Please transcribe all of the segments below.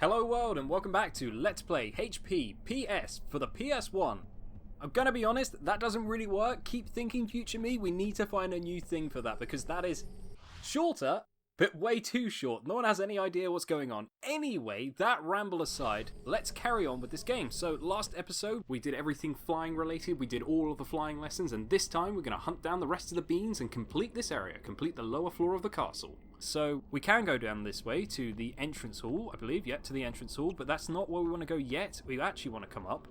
Hello world and welcome back to Let's Play HP PS for the PS1. I'm gonna be honest, that doesn't really work. Keep thinking future me, we need to find a new thing for that because that is shorter, but way too short. No one has any idea what's going on. Anyway, that ramble aside, let's carry on with this game. So last episode, we did everything flying related. We did all of the flying lessons, and this time we're going to hunt down the rest of the beans and complete this area, complete the lower floor of the castle. So we can go down this way to the entrance hall, I believe, to the entrance hall, but that's not where we want to go yet. We actually want to come up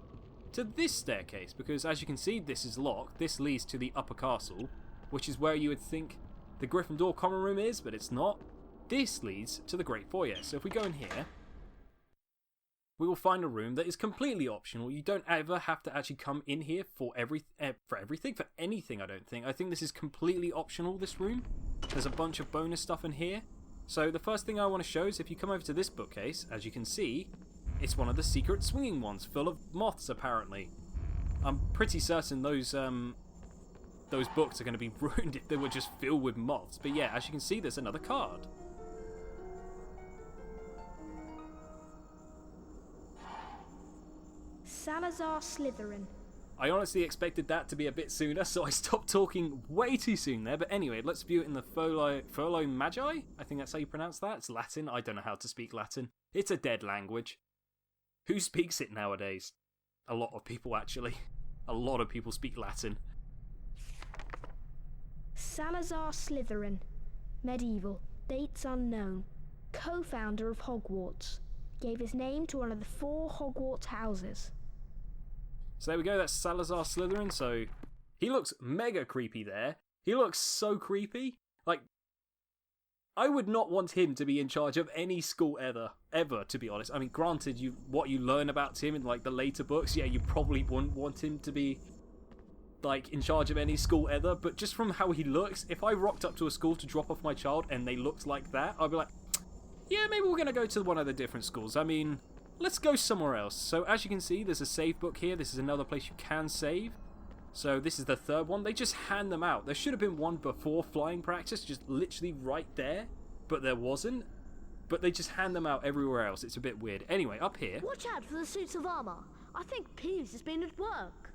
to this staircase, because as you can see, this is locked. This leads to the upper castle, which is where you would think the Gryffindor common room is, but it's not. This leads to the Great Foyer. So if we go in here, we will find a room that is completely optional. You don't ever have to actually come in here for anything, I don't think. I think this is completely optional, this room. There's a bunch of bonus stuff in here. So the first thing I want to show is if you come over to this bookcase, as you can see, it's one of the secret swinging ones, full of moths apparently. I'm pretty certain those books are going to be ruined if they were just filled with moths. But yeah, as you can see, there's another card. Salazar Slytherin. I honestly expected that to be a bit sooner, so I stopped talking way too soon there. But anyway, let's view it in the Furlough Magi? I think that's how you pronounce that. It's Latin. I don't know how to speak Latin. It's a dead language. Who speaks it nowadays? A lot of people, actually. A lot of people speak Latin. Salazar Slytherin. Medieval. Dates unknown. Co-founder of Hogwarts. Gave his name to one of the 4 Hogwarts houses. So there we go, that's Salazar Slytherin. So he looks mega creepy there. He looks so creepy. Like, I would not want him to be in charge of any school ever, to be honest. I mean, granted, what you learn about him in like the later books, yeah, you probably wouldn't want him to be like in charge of any school ever, but just from how he looks, if I rocked up to a school to drop off my child and they looked like that, I'd be like, yeah, maybe we're going to go to one of the different schools. I mean, let's go somewhere else. So as you can see, there's a save book here. This is another place you can save. So this is the third one. They just hand them out. There should have been one before flying practice, just literally right there, but there wasn't. But they just hand them out everywhere else. It's a bit weird. Anyway, up here. Watch out for the suits of armour. I think Peeves has been at work.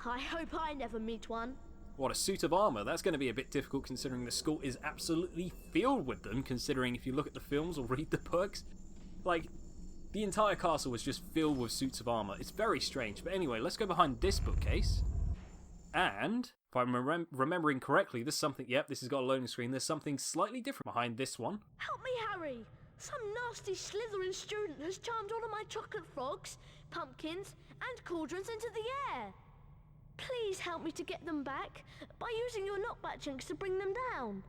I hope I never meet one. What, a suit of armour? That's going to be a bit difficult considering the school is absolutely filled with them, considering if you look at the films or read the books. Like, the entire castle was just filled with suits of armour. It's very strange. But anyway, let's go behind this bookcase. And, if I'm remembering correctly, there's something... Yep, this has got a loading screen. There's something slightly different behind this one. Help me, Harry! Some nasty Slytherin student has charmed all of my chocolate frogs, pumpkins, and cauldrons into the air. Please help me to get them back by using your knockback chinks to bring them down.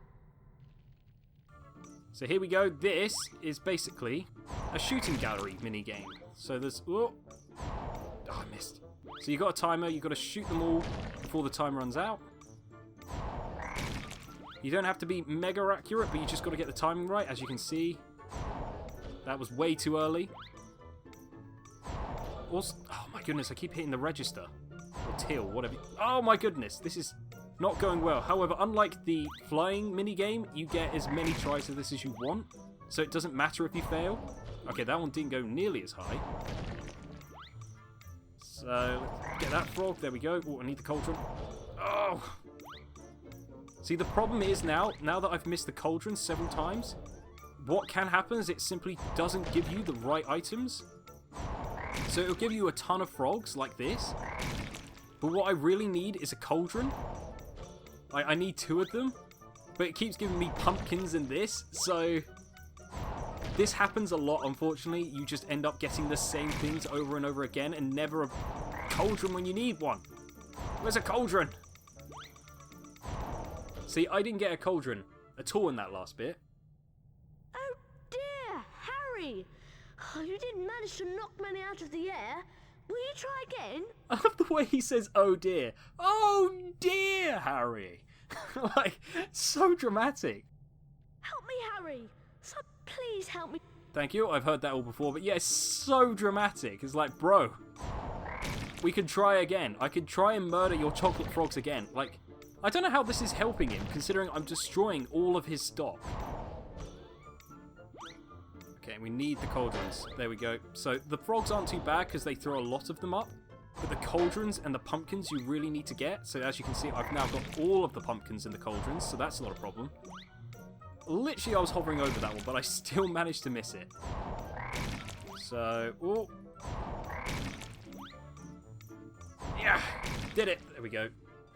So here we go. This is basically a shooting gallery minigame. So there's... Oh, I missed. So you've got a timer. You've got to shoot them all before the time runs out. You don't have to be mega accurate, but you just got to get the timing right. As you can see, that was way too early. Also, oh my goodness, I keep hitting the register. Or till, whatever. Oh my goodness, this is not going well. However, unlike the flying minigame, you get as many tries of this as you want. So it doesn't matter if you fail. Okay, that one didn't go nearly as high. So, let's get that frog. There we go. Oh, I need the cauldron. Oh! See, the problem is now that I've missed the cauldron several times, what can happen is it simply doesn't give you the right items. So it'll give you a ton of frogs like this. But what I really need is a cauldron. I need 2 of them. But it keeps giving me pumpkins and this. So this happens a lot, unfortunately. You just end up getting the same things over and over again and never a cauldron when you need one. Where's a cauldron? See, I didn't get a cauldron at all in that last bit. Oh dear, Harry! You didn't manage to knock many out of the air. Will you try again? I love the way he says, oh dear. Oh dear, Harry. Like, so dramatic. Help me, Harry. So please help me. Thank you, I've heard that all before, but yeah, it's so dramatic. It's like, bro, we could try again. I could try and murder your chocolate frogs again. Like, I don't know how this is helping him, considering I'm destroying all of his stock. Okay, we need the cauldrons. There we go. So the frogs aren't too bad because they throw a lot of them up. But the cauldrons and the pumpkins you really need to get. So as you can see, I've now got all of the pumpkins in the cauldrons, so that's not a problem. Literally, I was hovering over that one, but I still managed to miss it. So, ooh. Yeah, did it. There we go.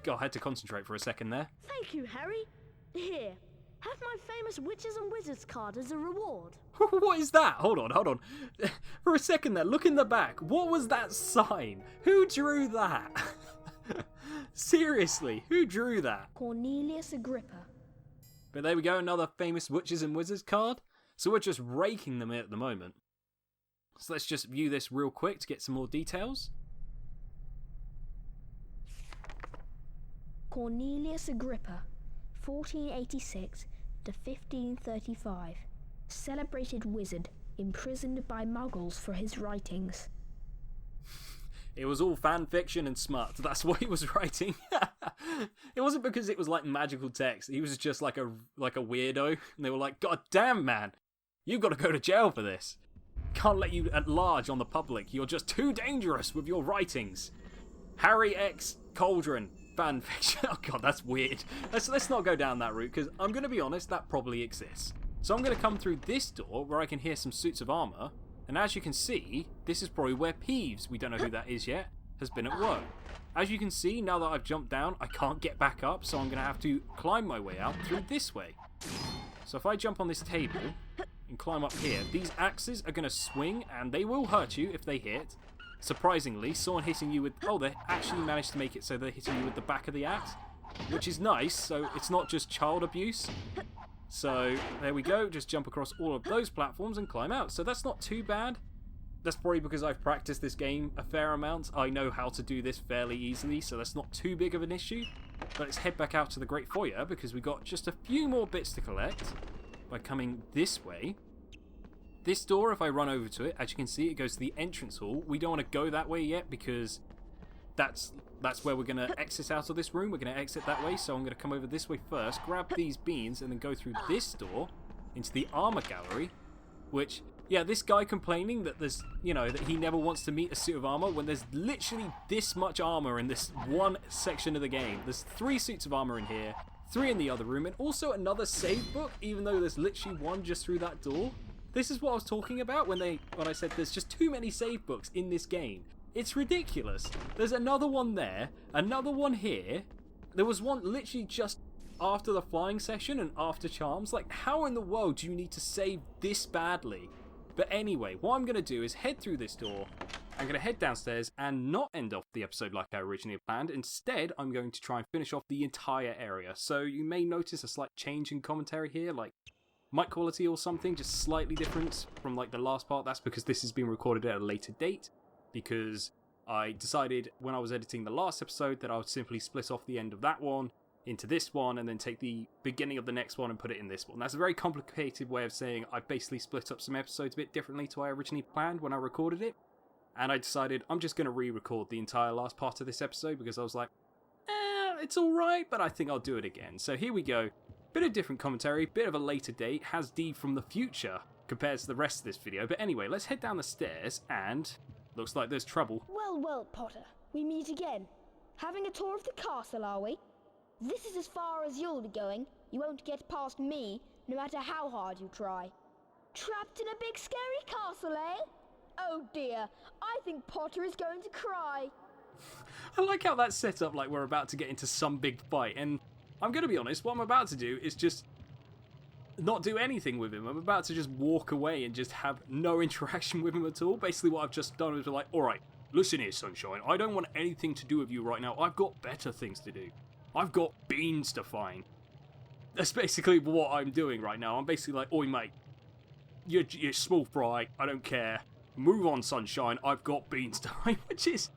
God, I had to concentrate for a second there. Thank you, Harry. Here, have my famous Witches and Wizards card as a reward. What is that? Hold on. For a second there, look in the back. What was that sign? Who drew that? Seriously, who drew that? Cornelius Agrippa. But there we go, another famous Witches and Wizards card. So we're just raking them in at the moment. So let's just view this real quick to get some more details. Cornelius Agrippa, 1486 to 1535. Celebrated wizard, imprisoned by muggles for his writings. It was all fan fiction and smut. That's what he was writing. It wasn't because it was like magical text. He was just like a weirdo. And they were like, God damn, man, you've got to go to jail for this. Can't let you at large on the public. You're just too dangerous with your writings. Harry X Cauldron fan fiction. Oh God, that's weird. Let's not go down that route because I'm going to be honest, that probably exists. So I'm going to come through this door where I can hear some suits of armour. And as you can see, this is probably where Peeves, we don't know who that is yet, has been at work. As you can see, now that I've jumped down, I can't get back up, so I'm going to have to climb my way out through this way. So if I jump on this table and climb up here, these axes are going to swing, and they will hurt you if they hit. Surprisingly, someone hitting you with... Oh, they actually managed to make it so they're hitting you with the back of the axe, which is nice, so it's not just child abuse. So, there we go, just jump across all of those platforms and climb out. So that's not too bad. That's probably because I've practiced this game a fair amount. I know how to do this fairly easily, so that's not too big of an issue. But let's head back out to the Great Foyer, because we've got just a few more bits to collect by coming this way. This door, if I run over to it, as you can see, it goes to the entrance hall. We don't want to go that way yet, because that's where we're going to exit out of this room. We're going to exit that way, so I'm going to come over this way first, grab these beans, and then go through this door into the armor gallery, which, yeah, this guy complaining that there's, that he never wants to meet a suit of armor when there's literally this much armor in this one section of the game. There's 3 suits of armor in here, 3 in the other room, and also another save book, even though there's literally one just through that door. This is what I was talking about when I said there's just too many save books in this game. It's ridiculous. There's another one there, another one here. There was one literally just after the flying session and after charms. Like, how in the world do you need to save this badly? But anyway, what I'm going to do is head through this door. I'm going to head downstairs and not end off the episode like I originally planned. Instead, I'm going to try and finish off the entire area. So you may notice a slight change in commentary here, like mic quality or something, just slightly different from like the last part. That's because this has been recorded at a later date. Because I decided when I was editing the last episode that I would simply split off the end of that one into this one and then take the beginning of the next one and put it in this one. That's a very complicated way of saying I basically split up some episodes a bit differently to what I originally planned when I recorded it. And I decided I'm just going to re-record the entire last part of this episode because I was like, it's alright, but I think I'll do it again. So here we go. Bit of different commentary, bit of a later date, HazzD from the future compared to the rest of this video. But anyway, let's head down the stairs and... looks like there's trouble. Well, Potter, we meet again. Having a tour of the castle, are we? This is as far as you'll be going. You won't get past me, no matter how hard you try. Trapped in a big scary castle, eh? Oh dear, I think Potter is going to cry. I like how that's set up like we're about to get into some big fight, and I'm going to be honest, what I'm about to do is just not do anything with him. I'm about to just walk away and just have no interaction with him at all. Basically what I've just done is be like, alright, listen here, Sunshine, I don't want anything to do with you right now. I've got better things to do. I've got beans to find. That's basically what I'm doing right now. I'm basically like, oi mate, you're small fry, I don't care. Move on, Sunshine, I've got beans to find. Which is,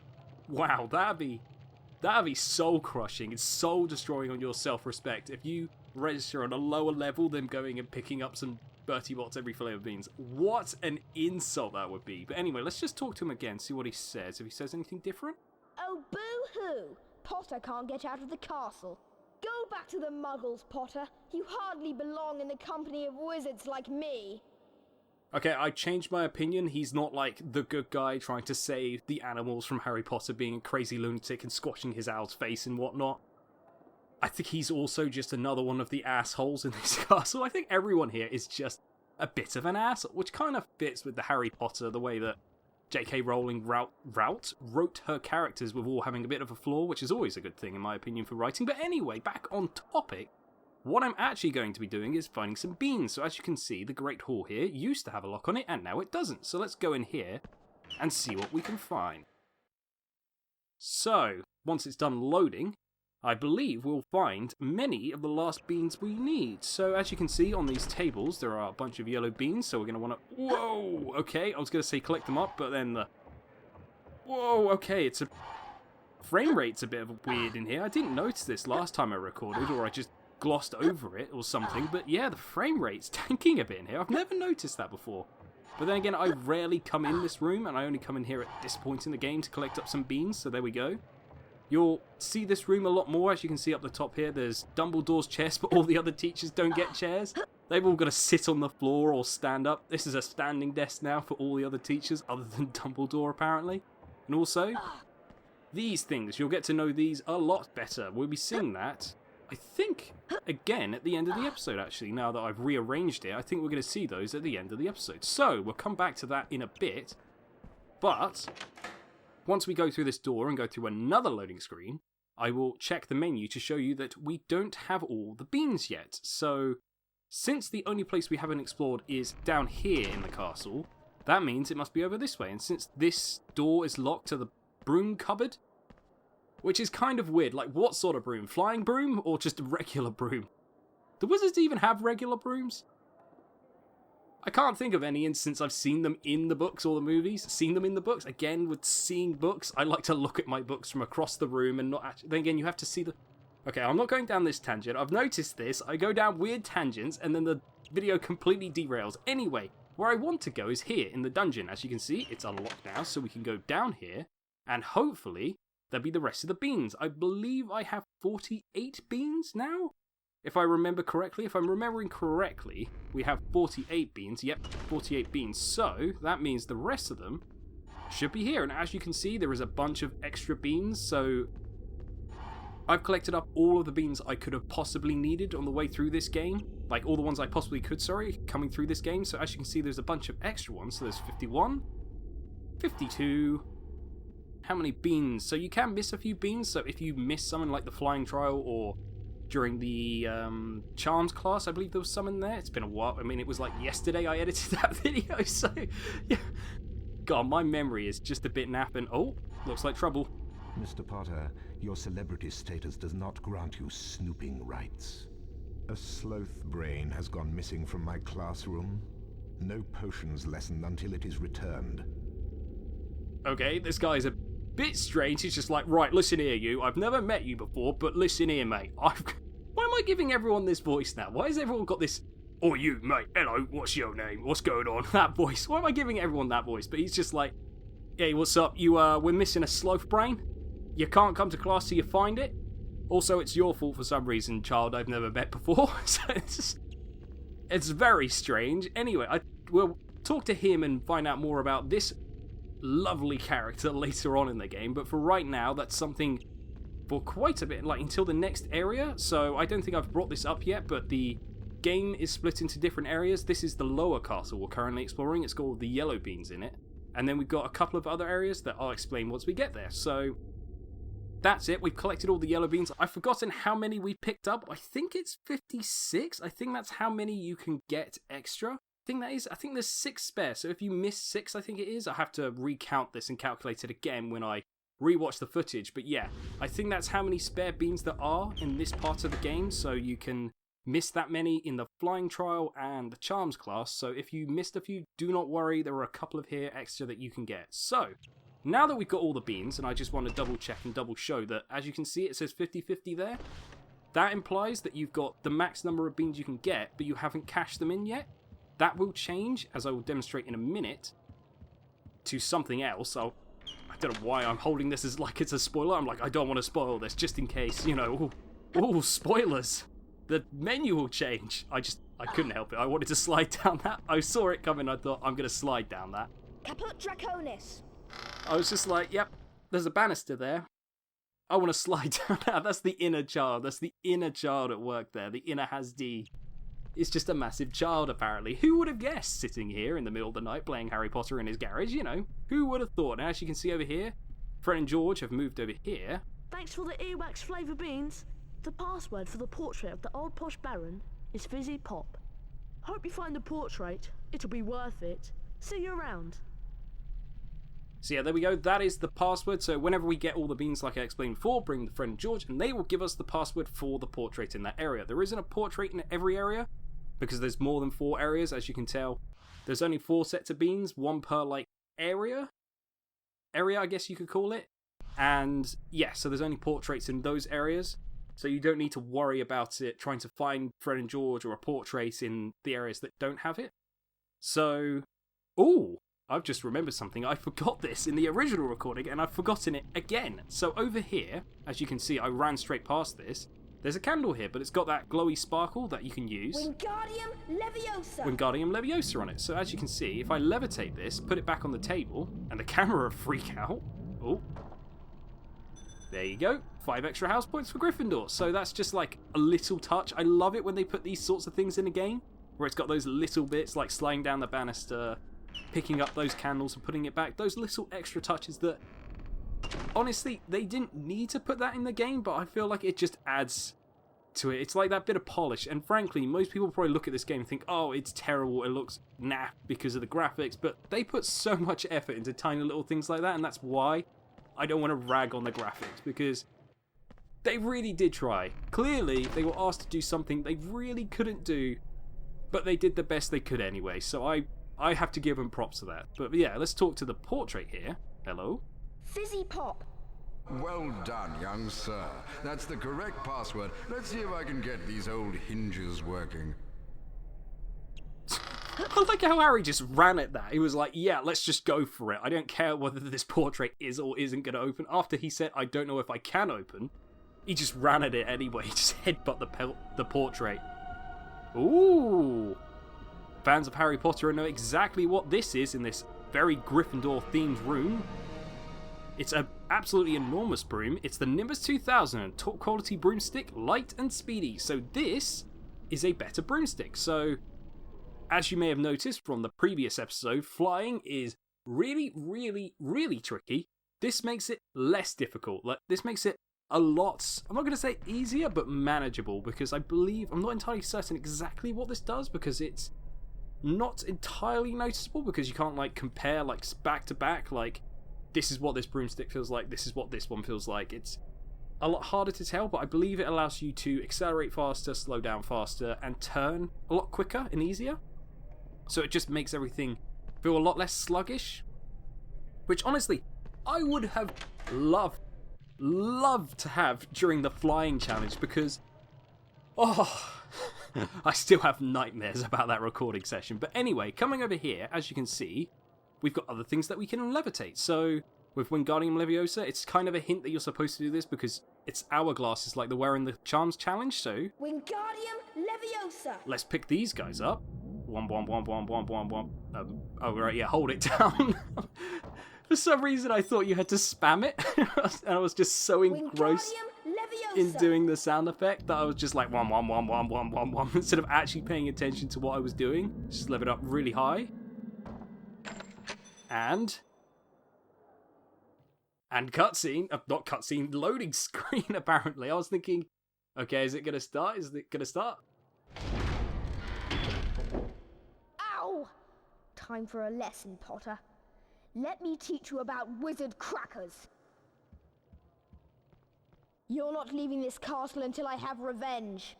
wow, that'd be soul crushing. It's soul destroying on your self-respect if you register on a lower level than going and picking up some Bertie Bott's every fillet of beans. What an insult that would be. But anyway, let's just talk to him again, see what he says. If he says anything different. Oh, boo-hoo! Potter can't get out of the castle. Go back to the muggles, Potter. You hardly belong in the company of wizards like me. Okay, I changed my opinion. He's not like the good guy trying to save the animals from Harry Potter being a crazy lunatic and squashing his owl's face and whatnot. I think he's also just another one of the assholes in this castle. I think everyone here is just a bit of an asshole, which kind of fits with the Harry Potter, the way that J.K. Rowling wrote her characters with all having a bit of a flaw, which is always a good thing in my opinion for writing. But anyway, back on topic. What I'm actually going to be doing is finding some beans. So as you can see, the Great Hall here used to have a lock on it, and now it doesn't. So let's go in here and see what we can find. So, once it's done loading, I believe we'll find many of the last beans we need. So as you can see on these tables, there are a bunch of yellow beans, so we're going to want to... Whoa! Okay, I was going to say collect them up, but then the... Whoa, okay, it's a... Frame rate's a bit of weird in here. I didn't notice this last time I recorded, or I just glossed over it or something, but yeah, the frame rate's tanking a bit in here. I've never noticed that before. But then again, I rarely come in this room, and I only come in here at this point in the game to collect up some beans, so there we go. You'll see this room a lot more. As you can see up the top here, there's Dumbledore's chest, but all the other teachers don't get chairs. They've all got to sit on the floor or stand up. This is a standing desk now for all the other teachers, other than Dumbledore, apparently. And also, these things, you'll get to know these a lot better. We'll be seeing that, I think, again at the end of the episode, actually. Now that I've rearranged it, I think we're going to see those at the end of the episode. So, we'll come back to that in a bit. But once we go through this door and go through another loading screen, I will check the menu to show you that we don't have all the beans yet. So, since the only place we haven't explored is down here in the castle, that means it must be over this way. And since this door is locked to the broom cupboard, which is kind of weird, like what sort of broom? Flying broom or just a regular broom? Do wizards even have regular brooms? I can't think of any instance I've seen them in the books or the movies. Seen them in the books. Again, with seeing books, I like to look at my books from across the room and not actually... Then again, you have to see the... Okay, I'm not going down this tangent. I've noticed this. I go down weird tangents and then the video completely derails. Anyway, where I want to go is here in the dungeon. As you can see, it's unlocked now, so we can go down here and hopefully there'll be the rest of the beans. I believe I have 48 beans now? If I remember correctly, if I'm remembering correctly, we have 48 beans. Yep, 48 beans. So, that means the rest of them should be here. And as you can see, there is a bunch of extra beans. So, I've collected up all of the beans I could have possibly needed on the way through this game. Like, all the ones I possibly could, coming through this game. So, as you can see, there's a bunch of extra ones. So, there's 51, 52... How many beans? So you can miss a few beans. So if you miss something like the flying trial or during the charms class, I believe there was some in there. It's been a while. I mean, it was like yesterday I edited that video. So yeah, God, my memory is just a bit naff. And oh, looks like trouble. Mr. Potter, your celebrity status does not grant you snooping rights. A sloth brain has gone missing from my classroom. No potions lesson until it is returned. Okay, this guy's a bit strange. He's just like, right, listen here, you. I've never met you before, but listen here, mate. Why am I giving everyone this voice now? Why has everyone got this, oh, you, mate, hello, what's your name? What's going on? That voice. Why am I giving everyone that voice? But he's just like, hey, what's up? We're missing a sloth brain. You can't come to class till you find it. Also, it's your fault for some reason, child I've never met before. So it's very strange. Anyway, we'll talk to him and find out more about this lovely character later on in the game, but for right now, that's something for quite a bit, like until the next area. So I don't think I've brought this up yet, but the game is split into different areas. This is the lower castle we're currently exploring. It's got all the yellow beans in it, and then we've got a couple of other areas that I'll explain once we get there. So that's it. We've collected all the yellow beans. I've forgotten how many we picked up. I think it's 56. I think that's how many you can get extra. I think there's 6 spare, so if you miss 6, I think it is, I have to recount this and calculate it again when I rewatch the footage, but yeah, I think that's how many spare beans there are in this part of the game, so you can miss that many in the flying trial and the charms class. So if you missed a few, do not worry, there are a couple of here extra that you can get. So, now that we've got all the beans, and I just want to double check and double show that, as you can see, it says 50-50 there. That implies that you've got the max number of beans you can get, but you haven't cashed them in yet. That will change, as I will demonstrate in a minute, to something else. I don't know why I'm holding this as like it's a spoiler. I'm like, I don't want to spoil this, just in case, you know, spoilers. The menu will change. I just I couldn't help it. I wanted to slide down that. I saw it coming. I thought, I'm going to slide down that. Caput Draconis. I was just like, yep, there's a banister there. I want to slide down that. That's the inner child. That's the inner child at work there. The inner HazzD. It's just a massive child, apparently. Who would have guessed, sitting here in the middle of the night playing Harry Potter in his garage, you know? Who would have thought? And as you can see over here, Fred and George have moved over here. Thanks for the earwax flavour beans. The password for the portrait of the old posh baron is Fizzy Pop. Hope you find the portrait. It'll be worth it. See you around. So yeah, there we go. That is the password. So whenever we get all the beans, like I explained before, bring the Fred and George, and they will give us the password for the portrait in that area. There isn't a portrait in every area, because there's more than 4 areas, as you can tell. There's only 4 sets of beans, 1 per, like, area, I guess you could call it. And, yeah, so there's only portraits in those areas, so you don't need to worry about it trying to find Fred and George or a portrait in the areas that don't have it. So, ooh, I've just remembered something. I forgot this in the original recording, and I've forgotten it again. So over here, as you can see, I ran straight past this. There's a candle here, but it's got that glowy sparkle that you can use. Wingardium Leviosa. Wingardium Leviosa on it. So as you can see, if I levitate this, put it back on the table, and the camera will freak out. Oh. There you go. 5 extra house points for Gryffindor. So that's just like a little touch. I love it when they put these sorts of things in a game, where it's got those little bits like sliding down the banister, picking up those candles and putting it back. Those little extra touches that, honestly, they didn't need to put that in the game, but I feel like it just adds to it. It's like that bit of polish, and frankly, most people probably look at this game and think, oh, it's terrible, it looks naff because of the graphics, but they put so much effort into tiny little things like that, and that's why I don't want to rag on the graphics, because they really did try. Clearly, they were asked to do something they really couldn't do, but they did the best they could anyway, so I have to give them props to that. But yeah, let's talk to the portrait here. Hello? Fizzy Pop. Well done, young sir. That's the correct password. Let's see if I can get these old hinges working. I like how Harry just ran at that. He was like, yeah, let's just go for it. I don't care whether this portrait is or isn't going to open. After he said, I don't know if I can open, he just ran at it anyway. He just headbutt the portrait. Ooh. Fans of Harry Potter know exactly what this is in this very Gryffindor-themed room. It's an absolutely enormous broom. It's the Nimbus 2000, top quality broomstick, light and speedy. So this is a better broomstick. So, as you may have noticed from the previous episode, flying is really, really, really tricky. This makes it less difficult. Like, this makes it a lot, I'm not going to say easier, but manageable, because I'm not entirely certain exactly what this does, because it's not entirely noticeable, because you can't, like, compare, like, back to back, like, this is what this broomstick feels like, this is what this one feels like. It's a lot harder to tell, but I believe it allows you to accelerate faster, slow down faster, and turn a lot quicker and easier. So it just makes everything feel a lot less sluggish, which honestly, I would have loved to have during the flying challenge, because, I still have nightmares about that recording session. But anyway, coming over here, as you can see, we've got other things that we can levitate. So with Wingardium Leviosa, it's kind of a hint that you're supposed to do this, because it's hourglasses like the Wearing the Charms challenge. So Wingardium Leviosa. let's pick these guys up. Oh right, yeah, hold it down. For some reason, I thought you had to spam it, and I was just so engrossed in doing the sound effect that I was just like one, instead of actually paying attention to what I was doing. Just level it up really high, and cutscene, not cutscene, loading screen. Apparently, I was thinking, okay, is it gonna start? Is it gonna start? Ow! Time for a lesson, Potter. Let me teach you about wizard crackers. You're not leaving this castle until I have revenge.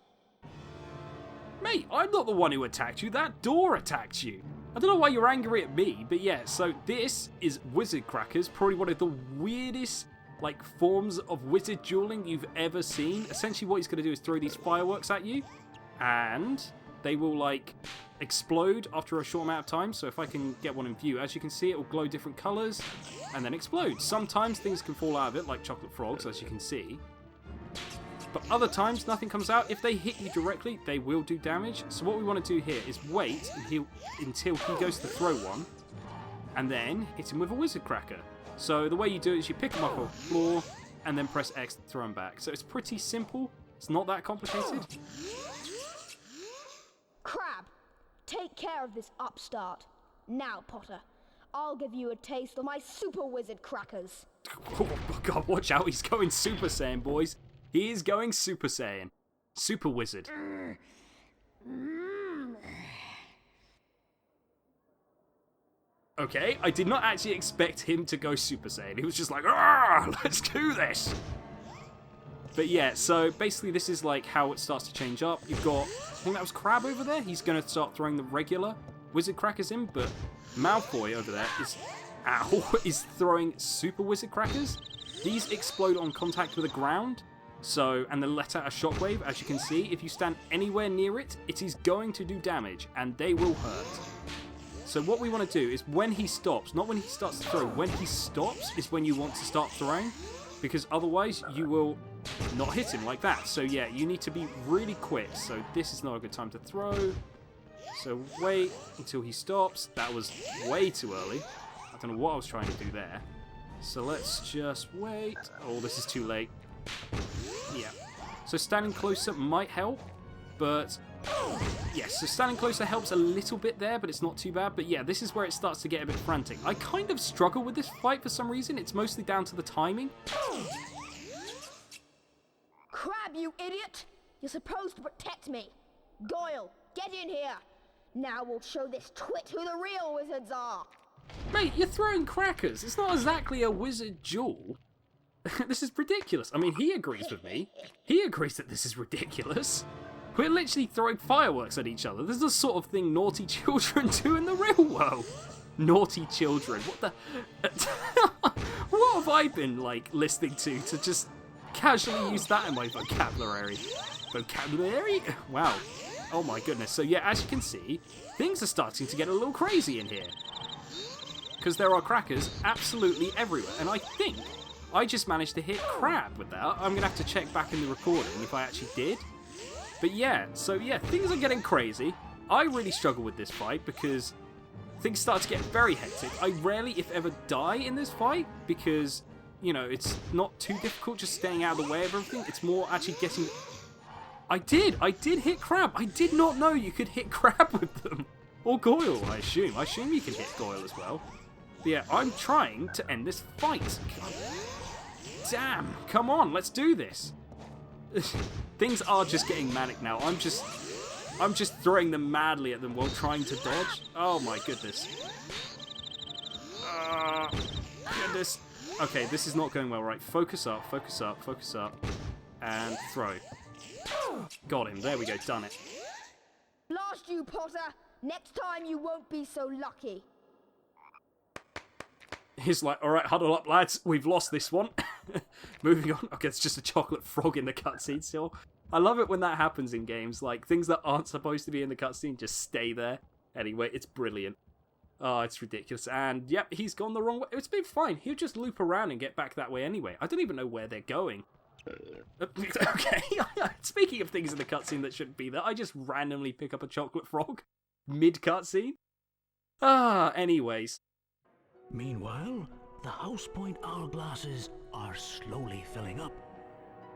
Mate, I'm not the one who attacked you. That door attacked you. I don't know why you're angry at me, but yeah, so this is wizard crackers, probably one of the weirdest, like, forms of wizard dueling you've ever seen. Essentially what he's going to do is throw these fireworks at you, and they will, like, explode after a short amount of time. So if I can get one in view, as you can see, it will glow different colours and then explode. Sometimes things can fall out of it, like chocolate frogs, as you can see. But other times, nothing comes out. If they hit you directly, they will do damage. So what we want to do here is wait until he goes to throw one, and then hit him with a Wizard Cracker. So the way you do it is you pick him up off the floor, and then press X to throw him back. So it's pretty simple. It's not that complicated. Crab, take care of this upstart. Now, Potter, I'll give you a taste of my Super Wizard Crackers. Oh god, watch out, he's going Super Saiyan, boys. He is going Super Saiyan. Super Wizard. Okay, I did not actually expect him to go Super Saiyan. He was just like, "Arrgh, let's do this!" But yeah, so basically this is like how it starts to change up. You've got, I think that was Crab over there. He's going to start throwing the regular Wizard Crackers in, but Malfoy over there is throwing Super Wizard Crackers. These explode on contact with the ground, and they let out a shockwave. As you can see, if you stand anywhere near it, it is going to do damage, and they will hurt. So what we want to do is when he stops, not when he starts to throw, when he stops is when you want to start throwing, because otherwise you will not hit him like that. So yeah, you need to be really quick. So this is not a good time to throw. So wait until he stops. That was way too early. I don't know what I was trying to do there. So let's just wait. Oh, this is too late. Yeah. So standing closer might help, but yes, so standing closer helps a little bit there, but it's not too bad. But yeah, this is where it starts to get a bit frantic. I kind of struggle with this fight for some reason. It's mostly down to the timing. Crab, you idiot! You're supposed to protect me. Goyle, get in here. Now we'll show this twit who the real wizards are. Mate, you're throwing crackers. It's not exactly a wizard duel. This is ridiculous. I mean, he agrees with me. He agrees that this is ridiculous. We're literally throwing fireworks at each other. This is the sort of thing naughty children do in the real world. Naughty children. What the... What have I been, like, listening to just casually use that in my vocabulary? Vocabulary? Wow. Oh my goodness. So yeah, as you can see, things are starting to get a little crazy in here. Because there are crackers absolutely everywhere. And I think I just managed to hit Crab with that. I'm going to have to check back in the recording if I actually did. But yeah, so yeah, things are getting crazy. I really struggle with this fight because things start to get very hectic. I rarely, if ever, die in this fight because, you know, it's not too difficult just staying out of the way of everything. It's more actually getting... I did hit Crab. I did not know you could hit Crab with them. Or Goyle, I assume. I assume you can hit Goyle as well. But yeah, I'm trying to end this fight. God damn, come on, let's do this. Things are just getting manic now. I'm just throwing them madly at them while trying to dodge. Oh my goodness. Goodness. Okay, this is not going well, right? Focus up, focus up, focus up. And throw. Got him. There we go. Done it. Blast you, Potter. Next time you won't be so lucky. He's like, alright, huddle up, lads. We've lost this one. Moving on. Okay, it's just a chocolate frog in the cutscene still. I love it when that happens in games. Like, things that aren't supposed to be in the cutscene just stay there. Anyway, it's brilliant. Oh, it's ridiculous. And, yep, he's gone the wrong way. It's been fine. He'll just loop around and get back that way anyway. I don't even know where they're going. Okay, speaking of things in the cutscene that shouldn't be there, I just randomly pick up a chocolate frog mid-cutscene. Anyways. Meanwhile, the House Point hourglasses are slowly filling up.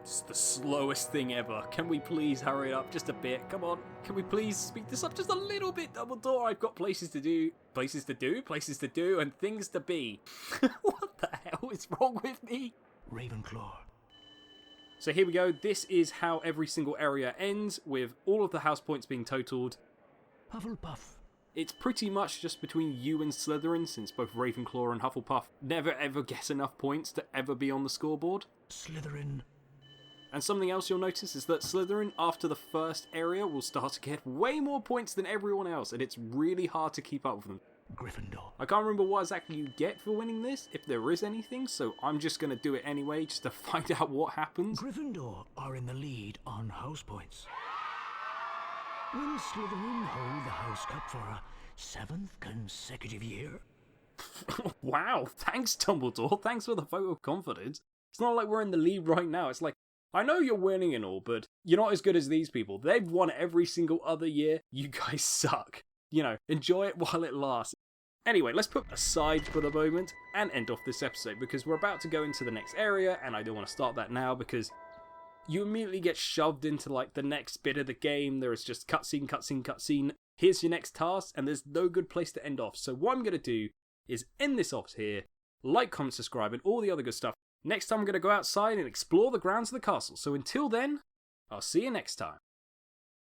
It's the slowest thing ever. Can we please hurry up just a bit? Come on. Can we please speed this up just a little bit, Dumbledore? I've got places to do, and things to be. What the hell is wrong with me? Ravenclaw. So here we go. This is how every single area ends, with all of the house points being totaled. Hufflepuff. It's pretty much just between you and Slytherin, since both Ravenclaw and Hufflepuff never ever get enough points to ever be on the scoreboard. Slytherin. And something else you'll notice is that Slytherin, after the first area, will start to get way more points than everyone else, and it's really hard to keep up with them. Gryffindor. I can't remember what exactly you get for winning this, if there is anything, so I'm just going to do it anyway, just to find out what happens. Gryffindor are in the lead on house points. Will Slytherin hold the House Cup for a 7th consecutive year? Wow, thanks Dumbledore, thanks for the vote of confidence. It's not like we're in the lead right now, it's like I know you're winning and all, but you're not as good as these people. They've won every single other year. You guys suck. You know, enjoy it while it lasts. Anyway, let's put aside for the moment and end off this episode because we're about to go into the next area and I don't want to start that now because you immediately get shoved into like the next bit of the game. There is just cutscene, cutscene, cutscene. Here's your next task and there's no good place to end off. So what I'm going to do is end this off here. Like, comment, subscribe and all the other good stuff. Next time I'm going to go outside and explore the grounds of the castle. So until then, I'll see you next time.